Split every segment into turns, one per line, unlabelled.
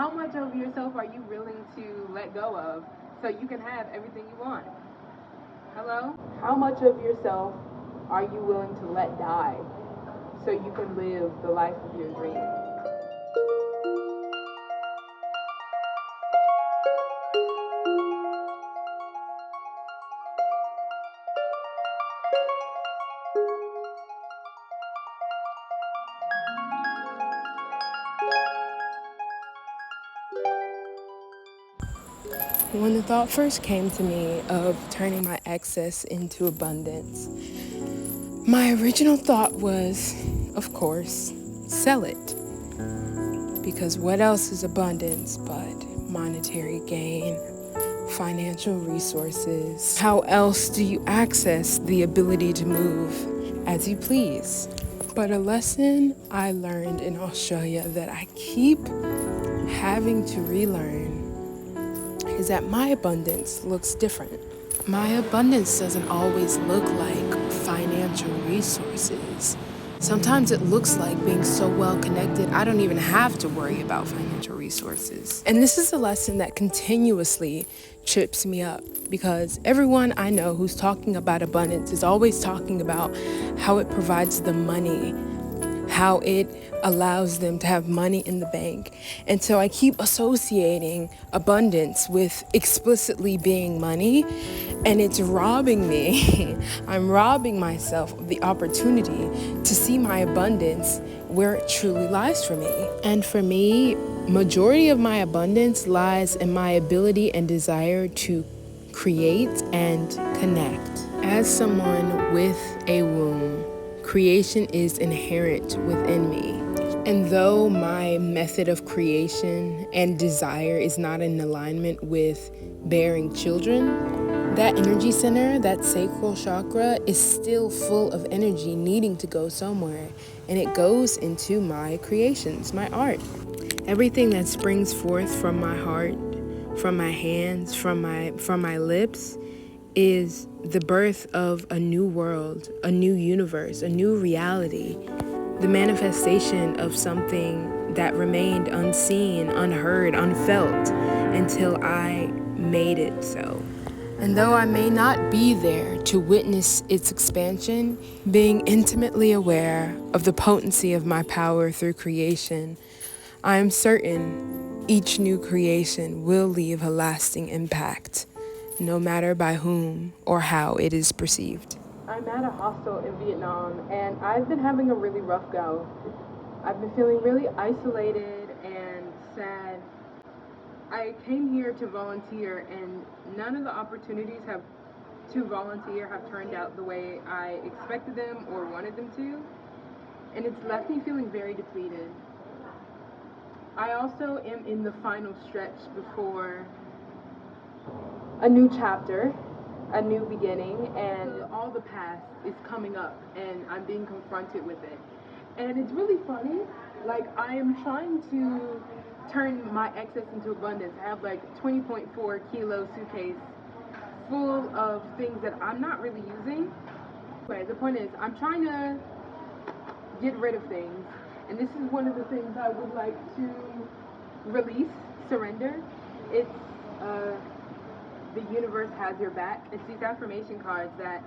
How much of yourself are you willing to let go of so you can have everything you want? Hello? How much of yourself are you willing to let die so you can live the life of your dreams? When the thought first came to me of turning my excess into abundance, my original thought was, of course, sell it. Because what else is abundance but monetary gain, financial resources? How else do you access the ability to move as you please? But a lesson I learned in Australia that I keep having to relearn is that my abundance looks different. My abundance doesn't always look like financial resources. Sometimes it looks like being so well connected, I don't even have to worry about financial resources. And this is a lesson that continuously trips me up because everyone I know who's talking about abundance is always talking about how it provides the money, how it allows them to have money in the bank. And so I keep associating abundance with explicitly being money, and it's robbing me. I'm robbing myself of the opportunity to see my abundance where it truly lies for me. And for me, majority of my abundance lies in my ability and desire to create and connect. As someone with a womb, creation is inherent within me. And though my method of creation and desire is not in alignment with bearing children, that energy center, that sacral chakra, is still full of energy needing to go somewhere. And it goes into my creations, my art. Everything that springs forth from my heart, from my hands, from my lips, is the birth of a new world, a new universe, a new reality, the manifestation of something that remained unseen, unheard, unfelt until I made it so. And though I may not be there to witness its expansion, being intimately aware of the potency of my power through creation, I am certain each new creation will leave a lasting impact, no matter by whom or how it is perceived. I'm at a hostel in Vietnam, and I've been having a really rough go. I've been feeling really isolated and sad. I came here to volunteer, and none of the opportunities to volunteer have turned out the way I expected them or wanted them to, and it's left me feeling very depleted. I also am in the final stretch before a new chapter, a new beginning, and all the past is coming up and I'm being confronted with it. And it's really funny, like I am trying to turn my excess into abundance. I have like 20.4 kilo suitcase full of things that I'm not really using. But the point is, I'm trying to get rid of things, and this is one of the things I would like to release, surrender. It's the universe has your back. It's these affirmation cards that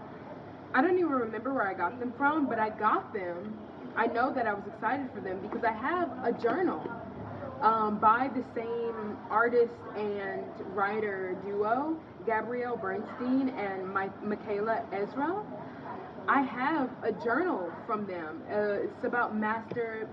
I don't even remember where I got them from, but I got them. I know that I was excited for them because I have a journal by the same artist and writer duo, Gabrielle Bernstein and Michaela Ezra. I have a journal from them. It's about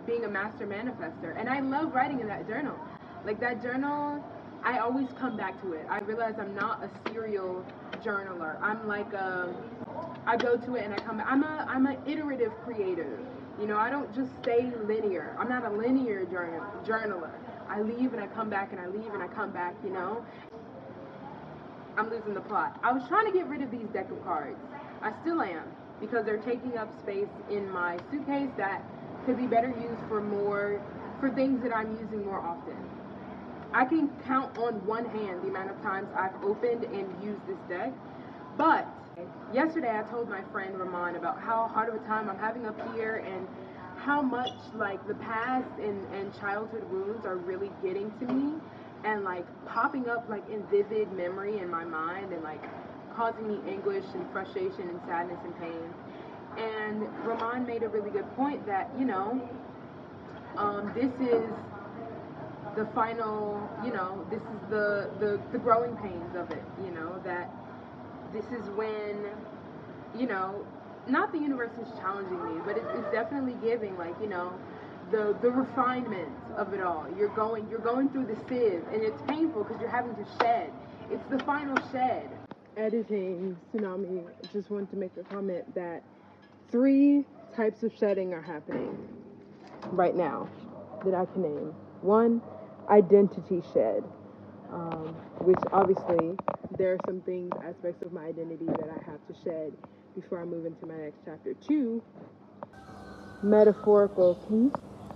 being a master manifester, and I love writing in that journal. Like that journal, I always come back to it. I realize I'm not a serial journaler. I'm like I go to it and I come back. I'm an iterative creator. You know, I don't just stay linear. I'm not a linear journaler. I leave and I come back and I leave and I come back. You know, I'm losing the plot. I was trying to get rid of these deck of cards. I still am, because they're taking up space in my suitcase that could be better used for things that I'm using more often. I can count on one hand the amount of times I've opened and used this deck. But yesterday I told my friend Ramon about how hard of a time I'm having up here and how much like the past and childhood wounds are really getting to me and like popping up like in vivid memory in my mind and like causing me anguish and frustration and sadness and pain. And Ramon made a really good point that, this is the final, this is the growing pains of it, that this is when, you know, not the universe is challenging me, but it's definitely giving, like, the refinement of it all. You're going through the sieve, and it's painful because you're having to shed. It's the final shed. Editing Tsunami just wanted to make a comment that 3 types of shedding are happening right now that I can name. One, identity shed, which obviously there are some things, aspects of my identity that I have to shed before I move into my next chapter. 2, metaphorical,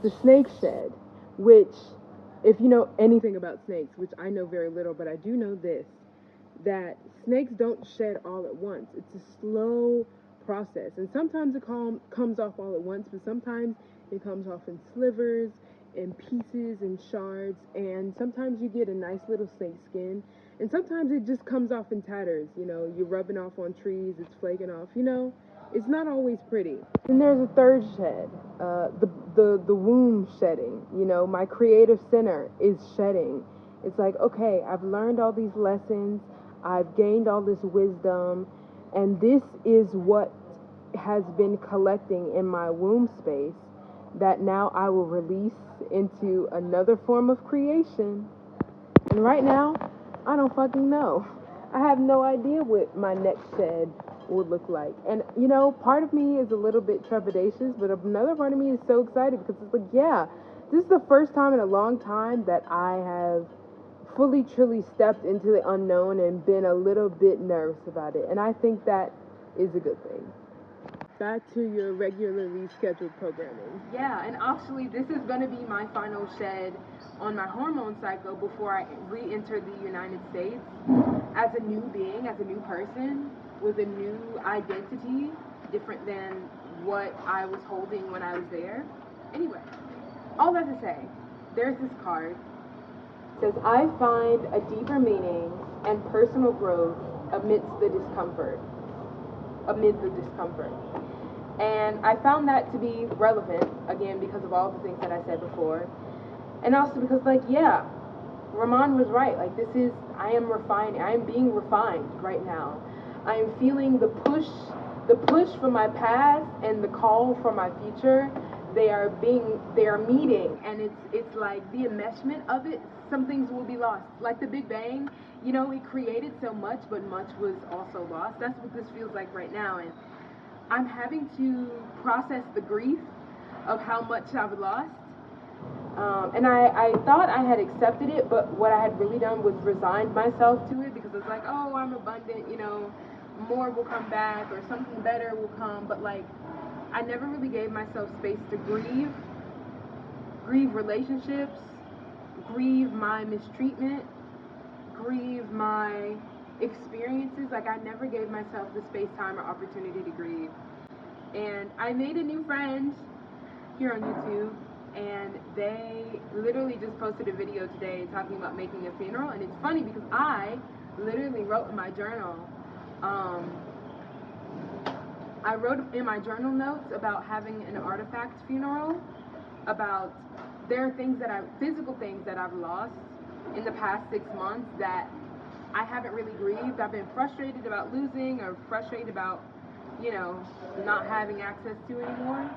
the snake shed, which, if you know anything about snakes, which I know very little, but I do know this, that snakes don't shed all at once. It's a slow process, and sometimes it comes off all at once, but sometimes it comes off in slivers, in pieces, and shards, and sometimes you get a nice little snake skin, and sometimes it just comes off in tatters. You're rubbing off on trees, it's flaking off. It's not always pretty. And there's a third shed, the womb shedding. My creative center is shedding. It's like, okay, I've learned all these lessons, I've gained all this wisdom, and this is what has been collecting in my womb space that now I will release into another form of creation. And right now, I don't fucking know. I have no idea what my next shed would look like. And, part of me is a little bit trepidatious, but another part of me is so excited because it's like, yeah, this is the first time in a long time that I have fully, truly stepped into the unknown and been a little bit nervous about it. And I think that is a good thing. Back to your regularly scheduled programming. Yeah, and actually, this is going to be my final shed on my hormone cycle before I re-enter the United States as a new being, as a new person, with a new identity, different than what I was holding when I was there. Anyway, all that to say, there's this card. It says, I find a deeper meaning and personal growth amidst the discomfort. Amid the discomfort. And I found that to be relevant, again, because of all the things that I said before. And also because, yeah, Ramon was right. I am refining. I am being refined right now. I am feeling the push from my past and the call for my future. They are meeting, and it's like the enmeshment of it. Some things will be lost, like the Big Bang. It created so much, but much was also lost. That's what this feels like right now, and I'm having to process the grief of how much I've lost. And I thought I had accepted it, but what I had really done was resigned myself to it because it's like, oh, I'm abundant, more will come back or something better will come. But I never really gave myself space to grieve relationships, grieve my mistreatment, grieve my experiences. I never gave myself the space, time, or opportunity to grieve. And I made a new friend here on YouTube, and they literally just posted a video today talking about making a funeral. And it's funny because I literally wrote in my journal, I wrote in my journal notes about having an artifact funeral, about there are physical things that I've lost in the past 6 months that I haven't really grieved. I've been frustrated about losing or frustrated about, not having access to anymore.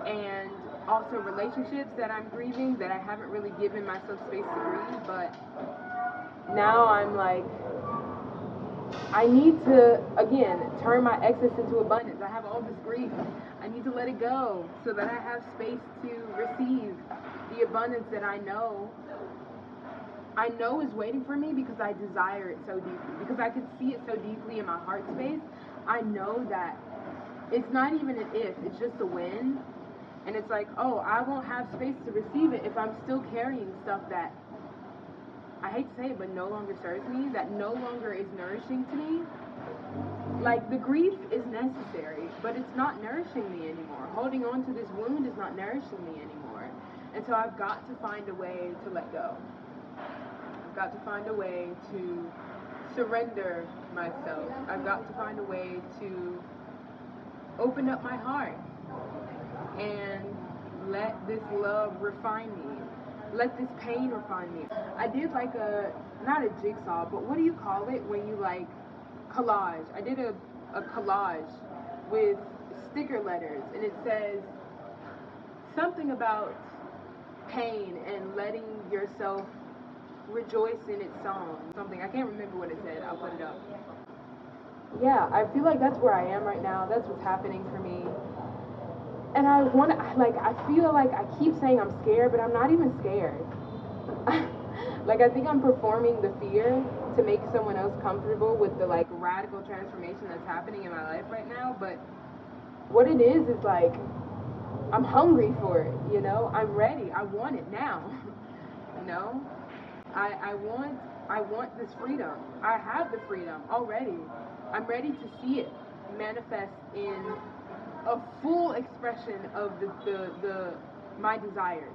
And also relationships that I'm grieving that I haven't really given myself space to grieve. But now I'm like, I need to, again, turn my excess into abundance. I have all this grief. I need to let it go so that I have space to receive the abundance that I know is waiting for me because I desire it so deeply, because I can see it so deeply in my heart space. I know that it's not even an if, it's just a when. And it's like, oh, I won't have space to receive it if I'm still carrying stuff that, I hate to say it, but no longer serves me, that no longer is nourishing to me. Like, the grief is necessary, but it's not nourishing me anymore. Holding on to this wound is not nourishing me anymore. And so I've got to find a way to let go. I've got to find a way to surrender myself. I've got to find a way to open up my heart and let this love refine me. Let this pain refine me. I did like not a jigsaw, but what do you call it when you like collage? I did a collage with sticker letters, and it says something about pain and letting yourself rejoice in its song. Something, I can't remember what it said. I'll put it up. Yeah, I feel like that's where I am right now. That's what's happening for me. And I want to, like, I feel like I keep saying I'm scared, but I'm not even scared. Like, I think I'm performing the fear to make someone else comfortable with the, like, radical transformation that's happening in my life right now. But what it is like, I'm hungry for it, you know? I'm ready. I want it now, you know? I want this freedom. I have the freedom already. I'm ready to see it manifest in a full expression of my desires,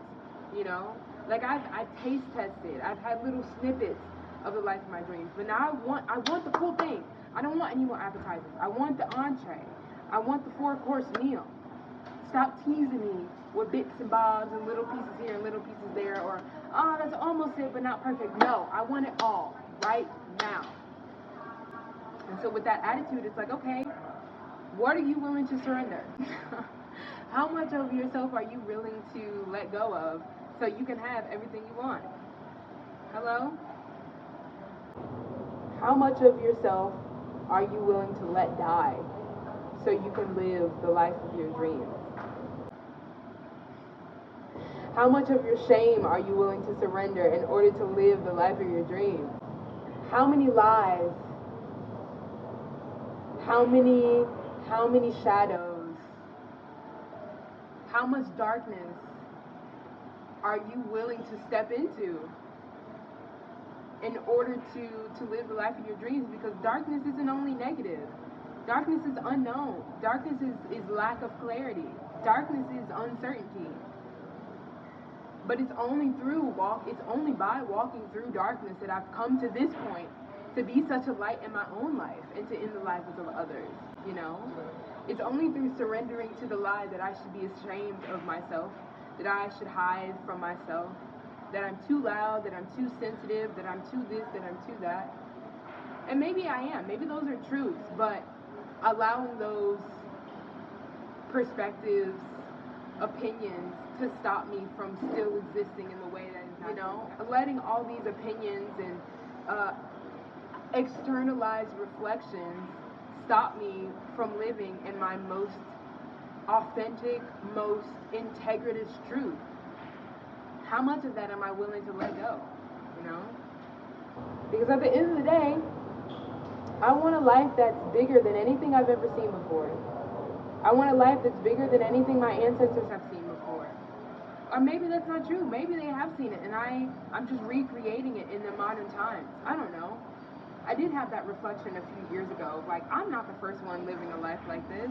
you know? Like, I've taste tested. I've had little snippets of the life of my dreams, but now I want the full thing. I don't want any more appetizers. I want the entree. I want the 4-course meal. Stop teasing me with bits and bobs and little pieces here and little pieces there, or, oh, that's almost it, but not perfect. No, I want it all right now. And so with that attitude, it's like, okay, what are you willing to surrender? How much of yourself are you willing to let go of so you can have everything you want? Hello? How much of yourself are you willing to let die so you can live the life of your dreams? How much of your shame are you willing to surrender in order to live the life of your dreams? How many lies? How many shadows? How much darkness are you willing to step into in order to live the life of your dreams? Because darkness isn't only negative. Darkness is unknown. Darkness is lack of clarity. Darkness is uncertainty. But it's only by walking through darkness that I've come to this point to be such a light in my own life and to in the lives of others, you know? It's only through surrendering to the lie that I should be ashamed of myself, that I should hide from myself, that I'm too loud, that I'm too sensitive, that I'm too this, that I'm too that. And maybe I am. Maybe those are truths, but allowing those perspectives, opinions to stop me from still existing in the way that is not, you know, letting all these opinions and externalized reflections stop me from living in my most authentic, most integrative truth. How much of that am I willing to let go, you know? Because at the end of the day, I want a life that's bigger than anything I've ever seen before. I want a life that's bigger than anything my ancestors have seen before. Or maybe that's not true. Maybe they have seen it and I'm just recreating it in the modern times. I don't know. I did have that reflection a few years ago. Like, I'm not the first one living a life like this.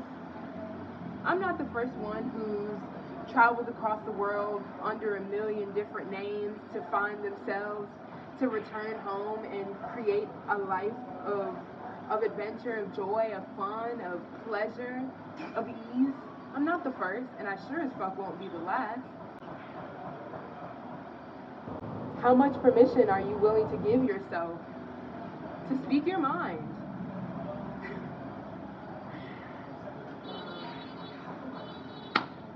I'm not the first one who's traveled across the world under a million different names to find themselves, to return home and create a life of adventure, of joy, of fun, of pleasure, of ease. I'm not the first, and I sure as fuck won't be the last. How much permission are you willing to give yourself to speak your mind?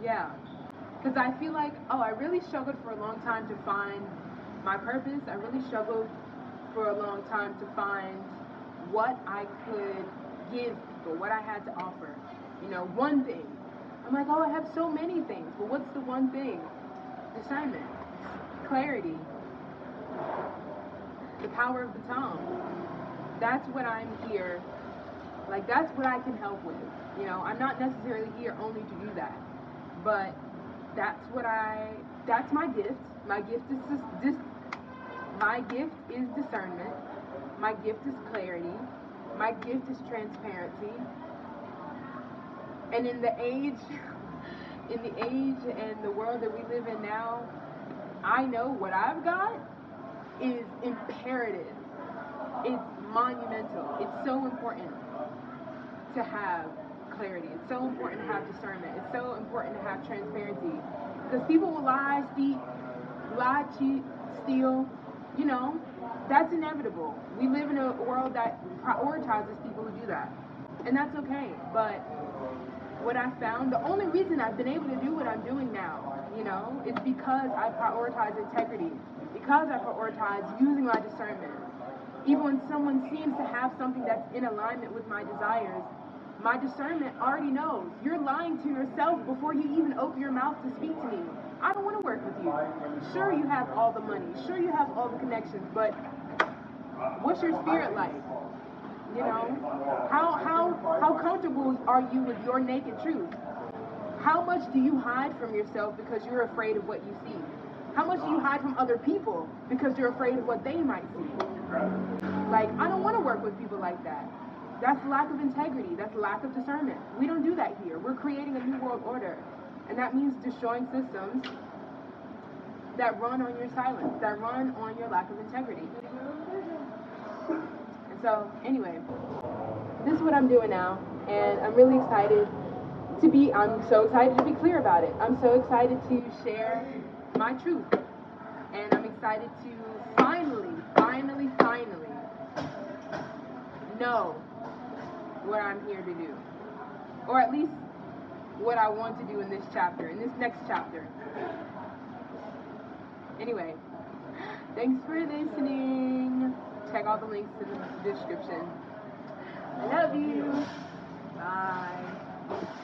Yeah. Because I feel like, I really struggled for a long time to find my purpose. I really struggled for a long time to find what I could give people, what I had to offer. You know, one thing. I'm like, I have so many things, but what's the one thing? Discernment, clarity, the power of the tongue. That's what I'm here, like, that's what I can help with. You know, I'm not necessarily here only to do that, but that's my gift. My gift is my gift is discernment. My gift is clarity. My gift is transparency. And in the age and the world that we live in now, I know what I've got is imperative. It's monumental. It's so important to have clarity. It's so important to have discernment. It's so important to have transparency. Because people will lie, cheat, steal, you know, that's inevitable. We live in a world that prioritizes people who do that. And that's okay. But what I found, the only reason I've been able to do what I'm doing now, you know, is because I prioritize integrity, because I prioritize using my discernment. Even when someone seems to have something that's in alignment with my desires, my discernment already knows. You're lying to yourself before you even open your mouth to speak to me. I don't want to work with you. Sure, you have all the money. Sure, you have all the connections, but what's your spirit like? You know, how comfortable are you with your naked truth? How much do you hide from yourself because you're afraid of what you see? How much do you hide from other people because you're afraid of what they might see? Like, I don't want to work with people like that. That's lack of integrity. That's lack of discernment. We don't do that here. We're creating a new world order. And that means destroying systems that run on your silence, that run on your lack of integrity. And so, anyway, this is what I'm doing now. And I'm really excited I'm so excited to be clear about it. I'm so excited to share my truth. And I'm excited to finally know what I'm here to do. Or at least what I want to do in this chapter, in this next chapter. Anyway, thanks for listening. Check all the links in the description. I love you. Bye.